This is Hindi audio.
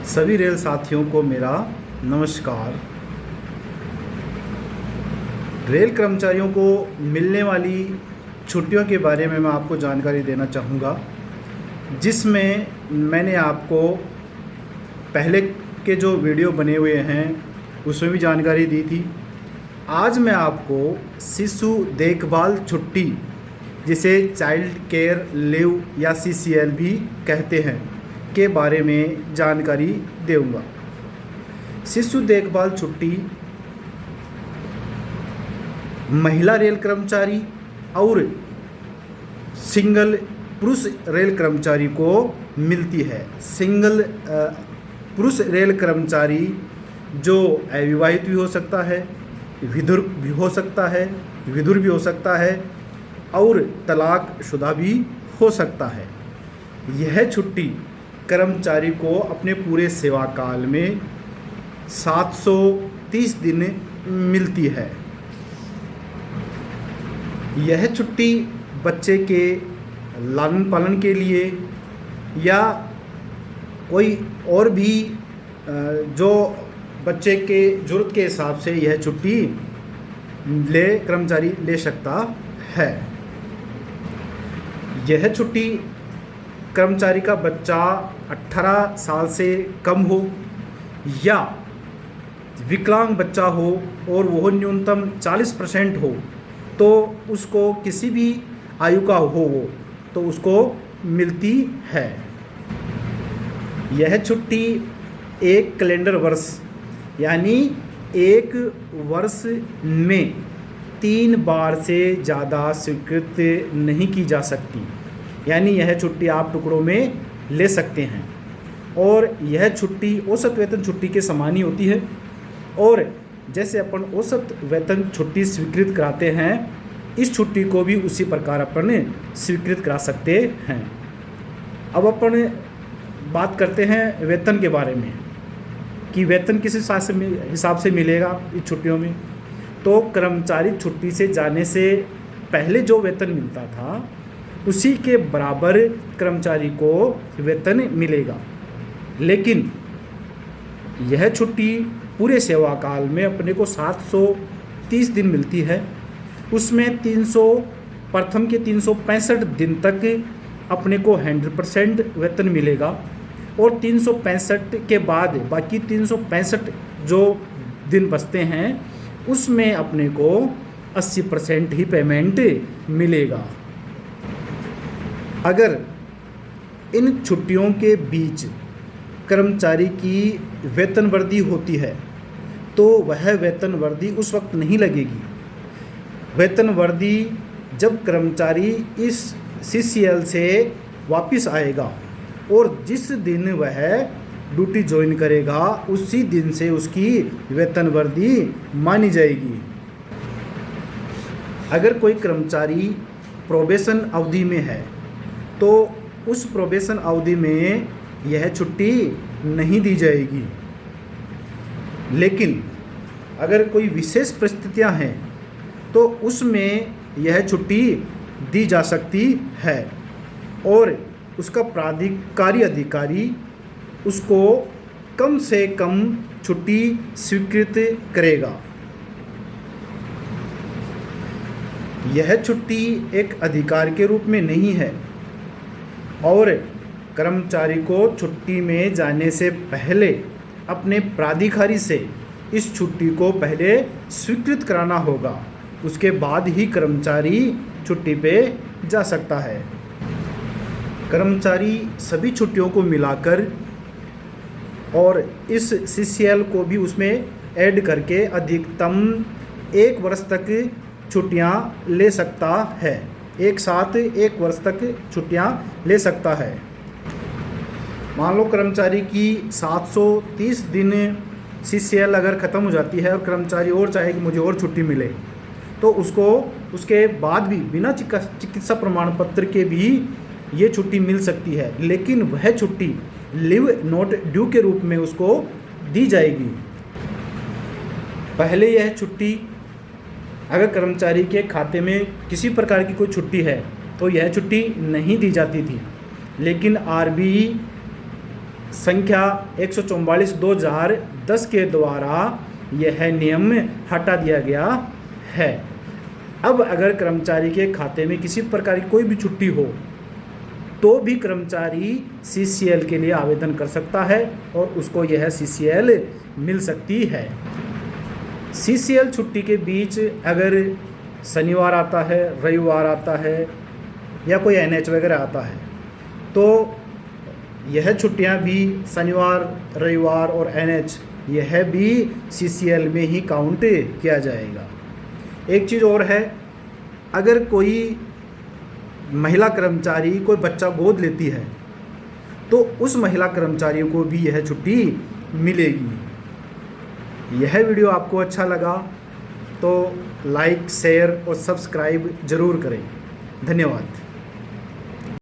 सभी रेल साथियों को मेरा नमस्कार। रेल कर्मचारियों को मिलने वाली छुट्टियों के बारे में मैं आपको जानकारी देना चाहूँगा, जिसमें मैंने आपको पहले के जो वीडियो बने हुए हैं उसमें भी जानकारी दी थी। आज मैं आपको शिशु देखभाल छुट्टी, जिसे चाइल्ड केयर लीव या CCL भी कहते हैं, के बारे में जानकारी दूंगा। शिशु देखभाल छुट्टी महिला रेल कर्मचारी और सिंगल पुरुष रेल कर्मचारी को मिलती है। सिंगल पुरुष रेल कर्मचारी जो अविवाहित भी हो सकता है, विधुर भी हो सकता है, विधुर भी हो सकता है और तलाकशुदा भी हो सकता है। यह छुट्टी कर्मचारी को अपने पूरे सेवा काल में 730 दिन मिलती है। यह छुट्टी बच्चे के लालन पालन के लिए या कोई और भी जो बच्चे के ज़रूरत के हिसाब से यह छुट्टी कर्मचारी ले सकता है। यह छुट्टी कर्मचारी का बच्चा 18 साल से कम हो या विकलांग बच्चा हो और वह न्यूनतम 40% हो, तो उसको किसी भी आयु का हो वो तो उसको मिलती है। यह छुट्टी एक कैलेंडर वर्ष यानी एक वर्ष में 3 बार से ज़्यादा स्वीकृत नहीं की जा सकती। यानी यह छुट्टी आप टुकड़ों में ले सकते हैं और यह छुट्टी औसत वेतन छुट्टी के समान ही होती है। और जैसे अपन औसत वेतन छुट्टी स्वीकृत कराते हैं, इस छुट्टी को भी उसी प्रकार अपन स्वीकृत करा सकते हैं। अब अपन बात करते हैं वेतन के बारे में कि वेतन किस हिसाब से मिलेगा इस छुट्टियों में। तो कर्मचारी छुट्टी से जाने से पहले जो वेतन मिलता था उसी के बराबर कर्मचारी को वेतन मिलेगा, लेकिन यह छुट्टी पूरे सेवा काल में अपने को 730 दिन मिलती है। उसमें 300 प्रथम के 365 दिन तक अपने को 100% वेतन मिलेगा और 365 के बाद बाकी 365 जो दिन बचते हैं उसमें अपने को 80% ही पेमेंट मिलेगा। अगर इन छुट्टियों के बीच कर्मचारी की वेतन वृद्धि होती है तो वह वेतन वृद्धि उस वक्त नहीं लगेगी। वेतन वृद्धि जब कर्मचारी इस CCL से वापस आएगा और जिस दिन वह ड्यूटी ज्वाइन करेगा उसी दिन से उसकी वेतन वृद्धि मानी जाएगी। अगर कोई कर्मचारी प्रोबेशन अवधि में है तो उस प्रोबेशन अवधि में यह छुट्टी नहीं दी जाएगी, लेकिन अगर कोई विशेष परिस्थितियां हैं तो उसमें यह छुट्टी दी जा सकती है और उसका प्राधिकारी अधिकारी उसको कम से कम छुट्टी स्वीकृत करेगा। यह छुट्टी एक अधिकार के रूप में नहीं है और कर्मचारी को छुट्टी में जाने से पहले अपने प्राधिकारी से इस छुट्टी को पहले स्वीकृत कराना होगा। उसके बाद ही कर्मचारी छुट्टी पे जा सकता है। कर्मचारी सभी छुट्टियों को मिलाकर और इस CCL को भी उसमें ऐड करके अधिकतम 1 वर्ष तक छुट्टियां ले सकता है। एक साथ 1 वर्ष तक छुट्टियां ले सकता है। मान लो कर्मचारी की 730 दिन CCL अगर ख़त्म हो जाती है और कर्मचारी और चाहे कि मुझे और छुट्टी मिले, तो उसको उसके बाद भी बिना चिकित्सा प्रमाण पत्र के भी ये छुट्टी मिल सकती है, लेकिन वह छुट्टी लीव नॉट ड्यू के रूप में उसको दी जाएगी। पहले यह छुट्टी अगर कर्मचारी के खाते में किसी प्रकार की कोई छुट्टी है तो यह छुट्टी नहीं दी जाती थी, लेकिन RBE संख्या 144/2010 के द्वारा यह नियम हटा दिया गया है। अब अगर कर्मचारी के खाते में किसी प्रकार की कोई भी छुट्टी हो तो भी कर्मचारी CCL के लिए आवेदन कर सकता है और उसको यह CCL मिल सकती है। CCL छुट्टी के बीच अगर शनिवार आता है, रविवार आता है या कोई NH वगैरह आता है तो यह छुट्टियां भी शनिवार, रविवार और NH यह भी CCL में ही काउंट किया जाएगा। एक चीज़ और है, अगर कोई महिला कर्मचारी कोई बच्चा गोद लेती है तो उस महिला कर्मचारी को भी यह छुट्टी मिलेगी। यह वीडियो आपको अच्छा लगा तो लाइक, शेयर और सब्सक्राइब ज़रूर करें। धन्यवाद।